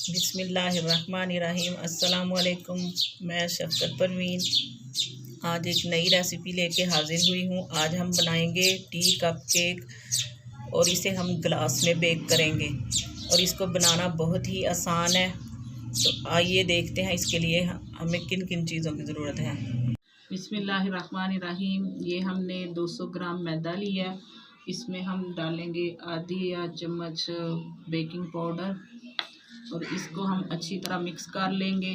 बिस्मिल्लाहिर्रहमानिर्रहीम। अस्सलामुअलैकुम। मैं शफ़क़त परवीन आज एक नई रेसिपी लेके हाज़िर हुई हूँ। आज हम बनाएंगे टी कप केक और इसे हम ग्लास में बेक करेंगे और इसको बनाना बहुत ही आसान है। तो आइए देखते हैं इसके लिए हमें किन किन चीज़ों की ज़रूरत है। बिस्मिल्लाहिर्रहमानिर्रहीम। ये हमने 200 ग्राम मैदा लिया है। इसमें हम डालेंगे आधी या चम्मच बेकिंग पाउडर और इसको हम अच्छी तरह मिक्स कर लेंगे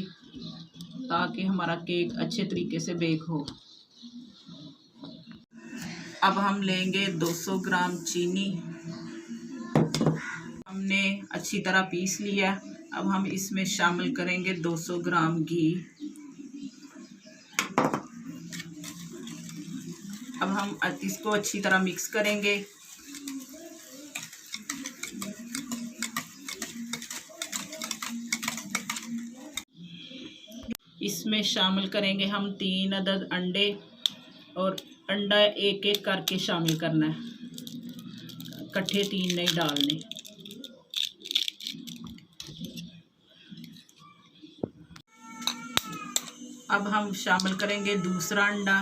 ताकि हमारा केक अच्छे तरीके से बेक हो। अब हम लेंगे 200 ग्राम चीनी, हमने अच्छी तरह पीस लिया। अब हम इसमें शामिल करेंगे 200 ग्राम घी। अब हम इसको अच्छी तरह मिक्स करेंगे। इसमें शामिल करेंगे हम 3 अदद अंडे और अंडा एक एक करके शामिल करना है, इकट्ठे 3 नहीं डालने। अब हम शामिल करेंगे दूसरा अंडा,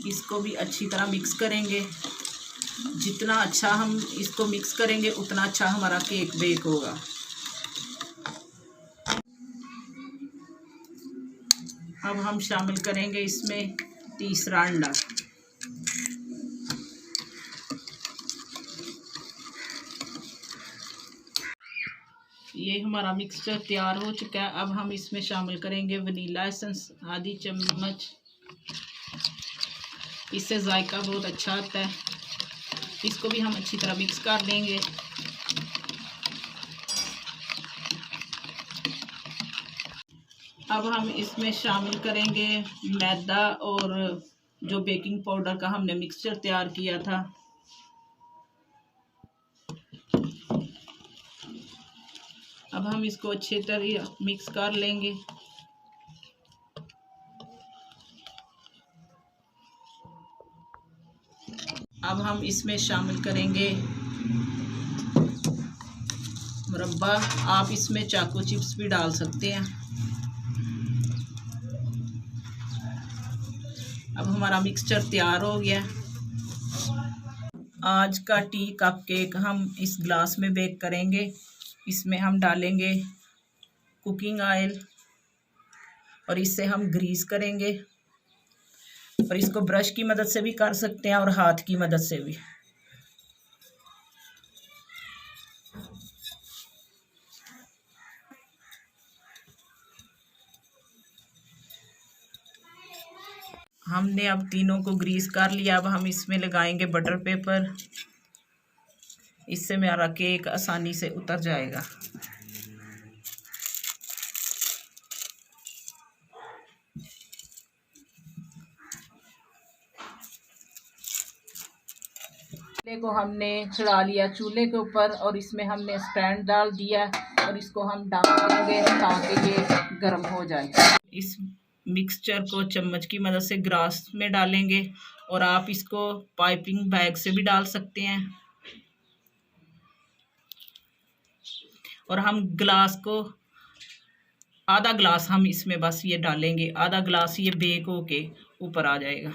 इसको भी अच्छी तरह मिक्स करेंगे। जितना अच्छा हम इसको मिक्स करेंगे उतना अच्छा हमारा केक बेक होगा। अब हम शामिल करेंगे इसमें तीसरा अंडा। ये हमारा मिक्सचर तैयार हो चुका है। अब हम इसमें शामिल करेंगे वनीला एसेंस आधी चम्मच, इससे जायका बहुत अच्छा आता है। इसको भी हम अच्छी तरह मिक्स कर देंगे। अब हम इसमें शामिल करेंगे मैदा और जो बेकिंग पाउडर का हमने मिक्सचर तैयार किया था। अब हम इसको अच्छी तरह मिक्स कर लेंगे। अब हम इसमें शामिल करेंगे मुरब्बा। आप इसमें चाको चिप्स भी डाल सकते हैं। अब हमारा मिक्सचर तैयार हो गया। आज का टी कप केक हम इस ग्लास में बेक करेंगे। इसमें हम डालेंगे कुकिंग ऑयल और इससे हम ग्रीस करेंगे और इसको ब्रश की मदद से भी कर सकते हैं और हाथ की मदद से भी। हमने अब तीनों को ग्रीस कर लिया। अब हम इसमें लगाएंगे बटर पेपर, इससे मेरा केक आसानी से उतर जाएगा। चूल्हे को हमने चढ़ा लिया चूल्हे के ऊपर और इसमें हमने स्टैंड डाल दिया और इसको हम ढक देंगे ताकि ये गर्म हो जाए। इस मिक्सचर को चम्मच की मदद से ग्लास में डालेंगे और आप इसको पाइपिंग बैग से भी डाल सकते हैं। और हम ग्लास को आधा ग्लास हम इसमें बस ये डालेंगे, आधा ग्लास ये बेक होके ऊपर आ जाएगा।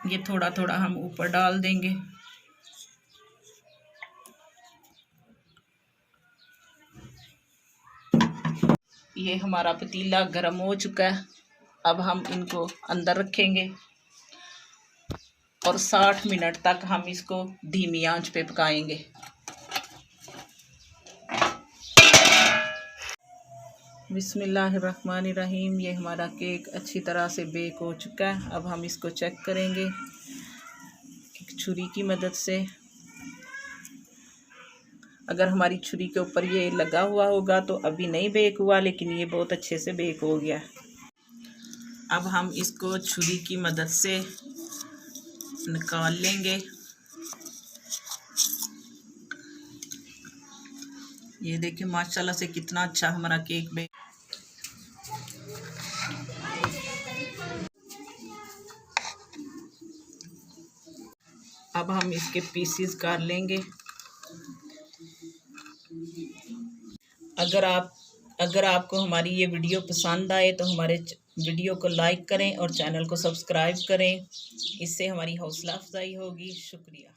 ये थोड़ा थोड़ा हम ऊपर डाल देंगे। ये हमारा पतीला गर्म हो चुका है। अब हम इनको अंदर रखेंगे और 60 मिनट तक हम इसको धीमी आंच पे पकाएंगे। बिस्मिल्लाहिर्रहमानिर्रहीम। ये हमारा केक अच्छी तरह से बेक हो चुका है। अब हम इसको चेक करेंगे एक छुरी की मदद से। अगर हमारी छुरी के ऊपर ये लगा हुआ होगा तो अभी नहीं बेक हुआ, लेकिन ये बहुत अच्छे से बेक हो गया। अब हम इसको छुरी की मदद से निकाल लेंगे। ये देखिए माशाल्लाह से कितना अच्छा हमारा केक बेक। अब हम इसके पीसीस कर लेंगे। अगर आपको हमारी ये वीडियो पसंद आए तो हमारे वीडियो को लाइक करें और चैनल को सब्सक्राइब करें। इससे हमारी हौसला अफजाई होगी। शुक्रिया।